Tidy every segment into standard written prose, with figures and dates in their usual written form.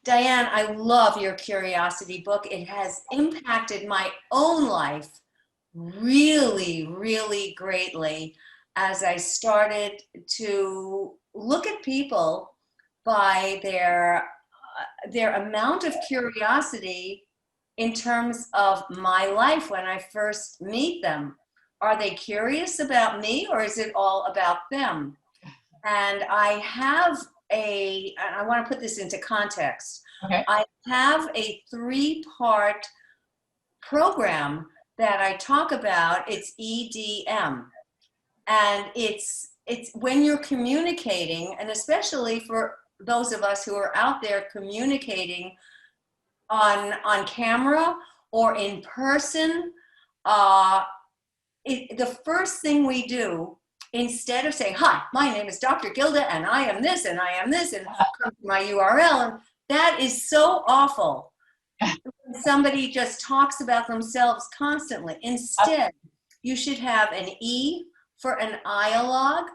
Diane, I love your curiosity book. It has impacted my own life really, really greatly as I started to look at people by their amount of curiosity in terms of my life when I first meet them. Are they curious about me or is it all about them? And I want to put this into context. Okay. I have a 3-part program that I talk about. It's EDM. And it's when you're communicating, and especially for those of us who are out there communicating on camera or in person, uh, the first thing we do, instead of saying, hi, my name is Dr. Gilda, and I am this, and I am this, and come to my URL, and that is so awful. Somebody just talks about themselves constantly. Instead, you should have an E for an dialogue,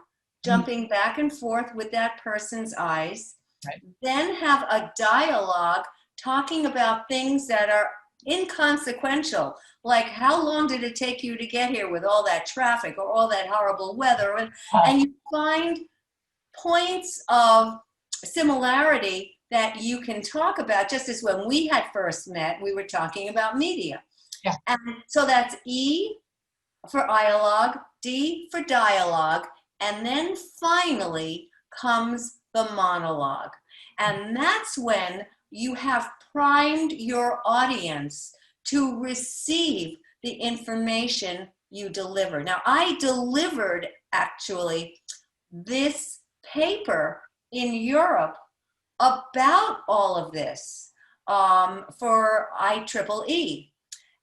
jumping back and forth with that person's eyes. Right. Then have a dialogue talking about things that are inconsequential, like how long did it take you to get here with all that traffic or all that horrible weather, and you find points of similarity that you can talk about, just as when we had first met, we were talking about media. Yeah. And so that's E for dialogue, D for dialogue, and then finally comes the monologue. And that's when you have primed your audience to receive the information you deliver. Now, I delivered actually this paper in Europe about all of this for IEEE.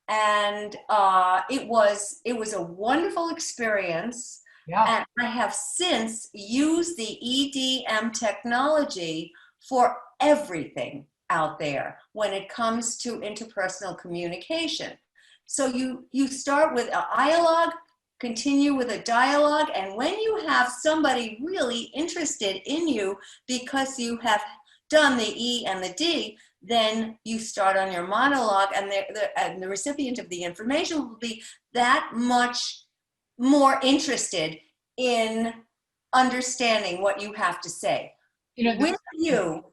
And it was a wonderful experience. Yeah. And I have since used the EDM technology for everything out there when it comes to interpersonal communication. So you start with a dialogue, continue with a dialogue, and when you have somebody really interested in you because you have done the E and the D, then you start on your monologue, and the recipient of the information will be that much more interested in understanding what you have to say. With you,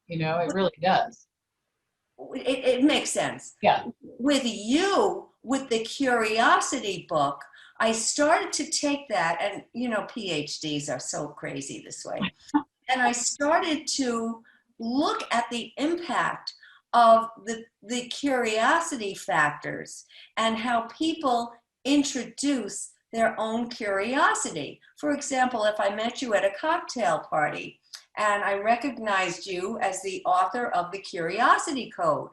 it really does. It makes sense. Yeah. With you, with the curiosity book, I started to take that, and PhDs are so crazy this way. And I started to look at the impact of the curiosity factors and how people introduce their own curiosity. For example, if I met you at a cocktail party and I recognized you as the author of the Curiosity Code,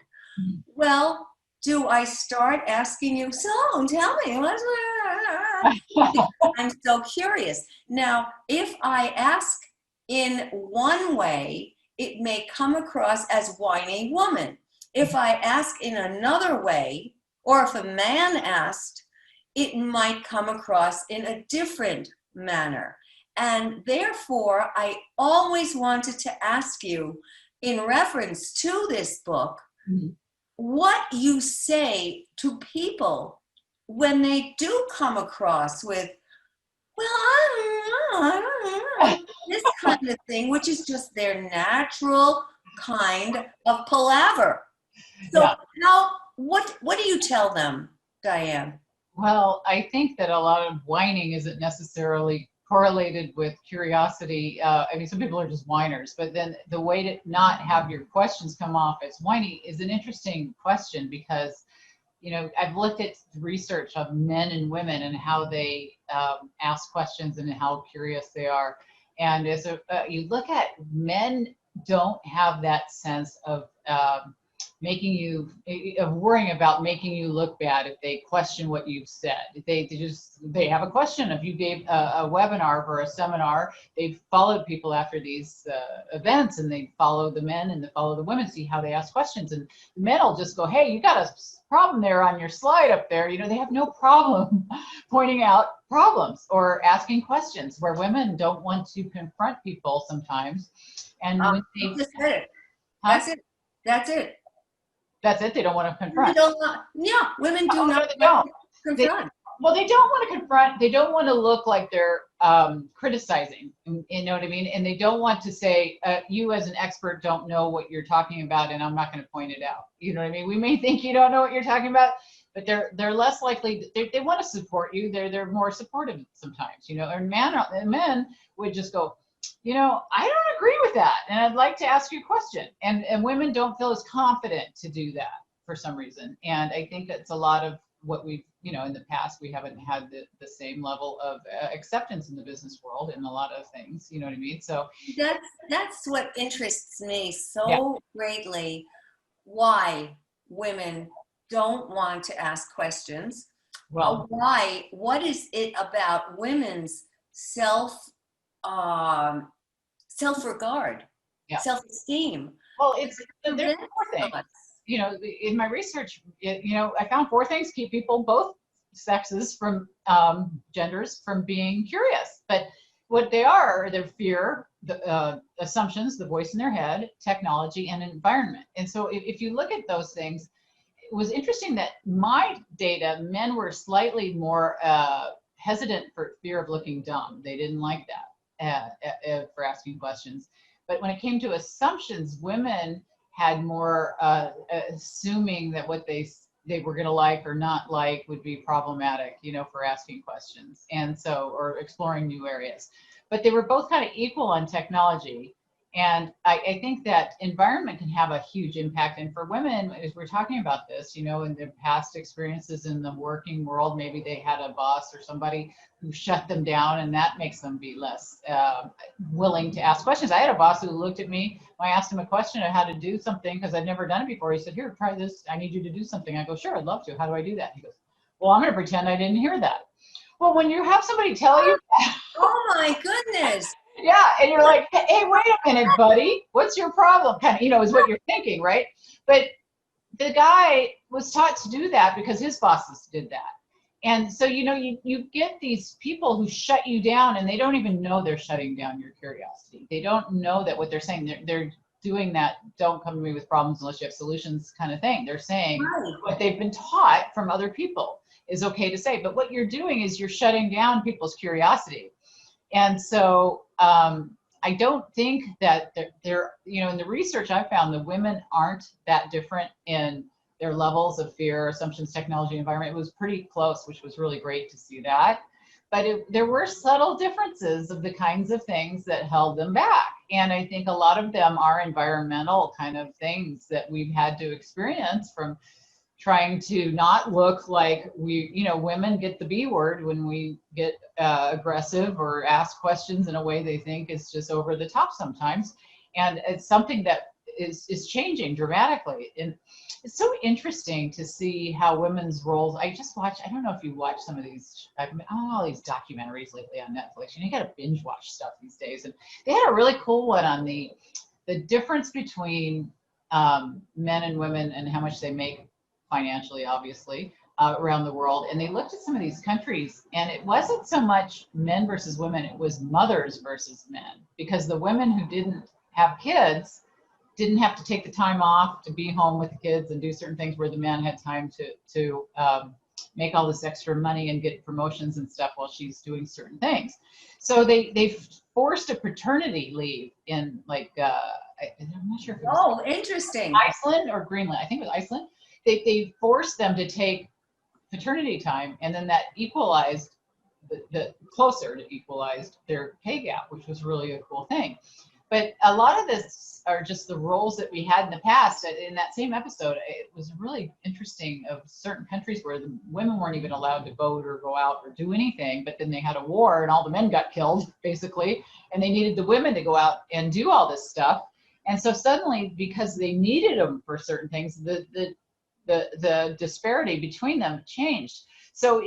well, do I start asking you, so tell me, what's I'm so curious. Now, if I ask in one way, it may come across as whiny woman. If I ask in another way, or if a man asked, it might come across in a different manner. And therefore, I always wanted to ask you, in reference to this book, what you say to people when they do come across with, well, I don't know, this kind of thing, which is just their natural kind of palaver. So what do you tell them, Diane? Well, I think that a lot of whining isn't necessarily correlated with curiosity. Some people are just whiners, but then the way to not have your questions come off as whiny is an interesting question, because I've looked at research of men and women and how they ask questions and how curious they are. And as you look at, men don't have that sense of worrying about making you look bad if they question what you've said. They have a question. If you gave a webinar or a seminar, they've followed people after these events, and they follow the men and they follow the women, see how they ask questions. And the men will just go, hey, you got a problem there on your slide up there. They have no problem pointing out problems or asking questions, where women don't want to confront people sometimes. And when they just said it. That's it. That's it. That's it. They don't want to Women confront. don't want, yeah, women do Oh, no, not they want don't. to They, confront. well, they don't want to confront. They don't want to look like they're criticizing. You know what I mean? And they don't want to say, "You as an expert don't know what you're talking about, and I'm not going to point it out." You know what I mean? We may think you don't know what you're talking about, but they're less likely. They want to support you. They're more supportive sometimes. You know, and men would just go, you know, I don't agree with that, and I'd like to ask you a question. And women don't feel as confident to do that for some reason. And I think that's a lot of what we've, you know, in the past, we haven't had the same level of acceptance in the business world in a lot of things, you know what I mean? So That's what interests me yeah, so greatly, why women don't want to ask questions. well, Why? What is it about women's um, self-regard, yeah. self-esteem Well, it's, there's prevents four things. us? You know, in my research, you know, I found four things keep people, both sexes from genders, from being curious. But what they are their fear, the assumptions, the voice in their head, technology, and environment. And so if you look at those things, it was interesting that my data, men were slightly more hesitant for fear of looking dumb. They didn't like that for asking questions. But when it came to assumptions, women had more assuming that what they were going to like or not like would be problematic, you know, for asking questions, and so, or exploring new areas. But they were both kind of equal on technology. And I think that environment can have a huge impact. And for women, as we're talking about this, you know, in their past experiences in the working world, maybe they had a boss or somebody who shut them down, and that makes them be less willing to ask questions. I had a boss who looked at me when I asked him a question on how to do something because I'd never done it before. He said, "Here, try this. I need you to do something." I go, "Sure, I'd love to. How do I do that?" He goes, "Well, I'm going to pretend I didn't hear that." Well, when you have somebody tell you, Oh my goodness. yeah, and you're like, "Hey, wait a minute, buddy, what's your problem?" Kind of, you know, is what you're thinking, right? But the guy was taught to do that because his bosses did that. And so, you know, you get these people who shut you down and they don't even know they're shutting down your curiosity. They don't know that what they're saying, they're doing that "don't come to me with problems unless you have solutions" kind of thing. They're saying Right. what they've been taught from other people is okay to say. But what you're doing is you're shutting down people's curiosity. And so I don't think that they're, you know, in the research I found, the women aren't that different in their levels of fear, assumptions, technology, environment. It was pretty close, which was really great to see that. But there were subtle differences of the kinds of things that held them back. And I think a lot of them are environmental kind of things that we've had to experience, from trying to not look like we, you know, women get the B word when we get aggressive or ask questions in a way they think is just over the top sometimes. And it's something that is changing dramatically. And it's so interesting to see how women's roles. I just watched, I don't know if you watch some of these, I've been on all these documentaries lately on Netflix. You know, you got to binge watch stuff these days. And they had a really cool one on the difference between men and women and how much they make financially, obviously, around the world. And they looked at some of these countries, and it wasn't so much men versus women, it was mothers versus men. Because the women who didn't have kids didn't have to take the time off to be home with the kids and do certain things, where the men had time to make all this extra money and get promotions and stuff while she's doing certain things. So they forced a paternity leave in, like, I'm not sure if it was Oh, interesting. Iceland or Greenland. I think it was Iceland. They forced them to take paternity time, and then that equalized the closer to equalized their pay gap, which was really a cool thing. But a lot of this are just the roles that we had in the past. In that same episode, it was really interesting, of certain countries where the women weren't even allowed to vote or go out or do anything, but then they had a war and all the men got killed, basically, and they needed the women to go out and do all this stuff. And so suddenly, because they needed them for certain things, the disparity between them changed. So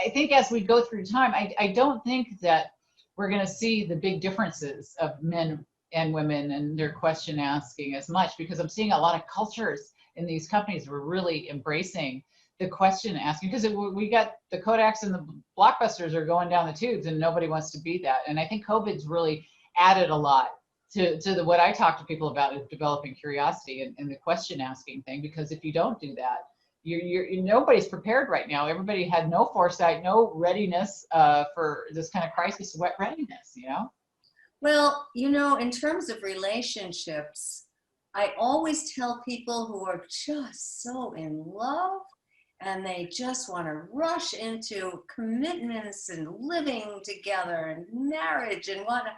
I think as we go through time, I don't think that we're going to see the big differences of men and women and their question asking as much, because I'm seeing a lot of cultures in these companies were really embracing the question asking, because we got the Kodaks and the Blockbusters are going down the tubes and nobody wants to be that. And I think COVID's really added a lot to the what I talk to people about is developing curiosity and the question asking thing, because if you don't do that, nobody's prepared right now. Everybody had no foresight, no readiness for this kind of crisis readiness, you know? Well, you know, in terms of relationships, I always tell people who are just so in love and they just want to rush into commitments and living together and marriage and whatnot.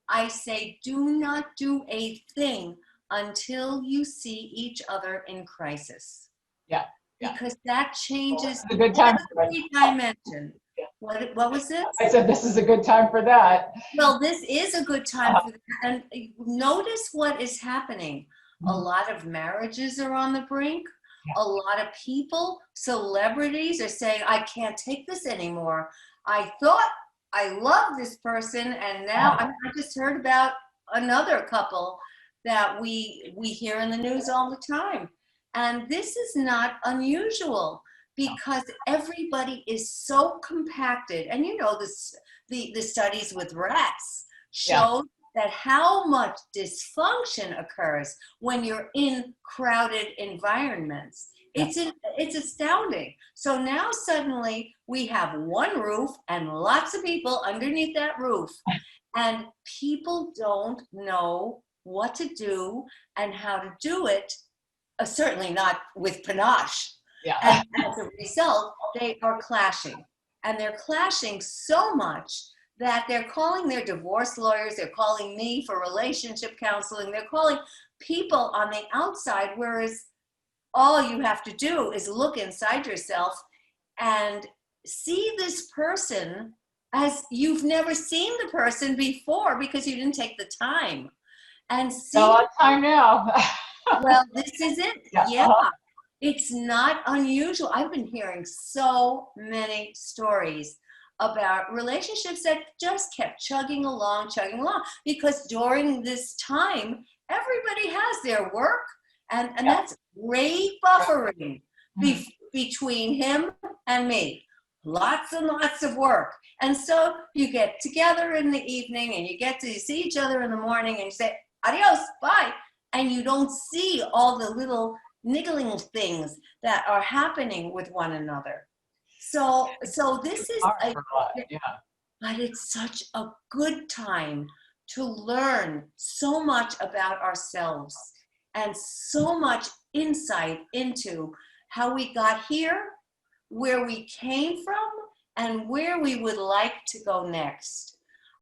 I say, do not do a thing until you see each other in crisis, Yeah, yeah. because that changes It's a good time for it. every dimension. What was this? I said this is a good time for that. Well, this is a good time for that. And notice what is happening. A lot of marriages are on the brink. Yeah. A lot of people, celebrities, are saying, I can't take this anymore. I thought I loved this person, and now I just heard about another couple that we hear in the news all the time. And this is not unusual because everybody is so compacted. And you know, the studies with rats show that how much dysfunction occurs when you're in crowded environments. It's astounding. So now suddenly we have one roof and lots of people underneath that roof, and people don't know what to do and how to do it, certainly not with panache. Yeah. And as a result, they are clashing. And they're clashing so much that they're calling their divorce lawyers, they're calling me for relationship counseling, they're calling people on the outside, whereas all you have to do is look inside yourself and see this person as you've never seen the person before because you didn't take the time. And see, a lot of time now. well, this is it. Yeah. It's not unusual. I've been hearing so many stories about relationships that just kept chugging along, because during this time, everybody has their work, and that's great buffering between him and me. Lots and lots of work. And so you get together in the evening and you get to see each other in the morning and you say, adios, bye. And you don't see all the little niggling things that are happening with one another. So this is, but it's such a good time to learn so much about ourselves and so much insight into how we got here, where we came from, and where we would like to go next.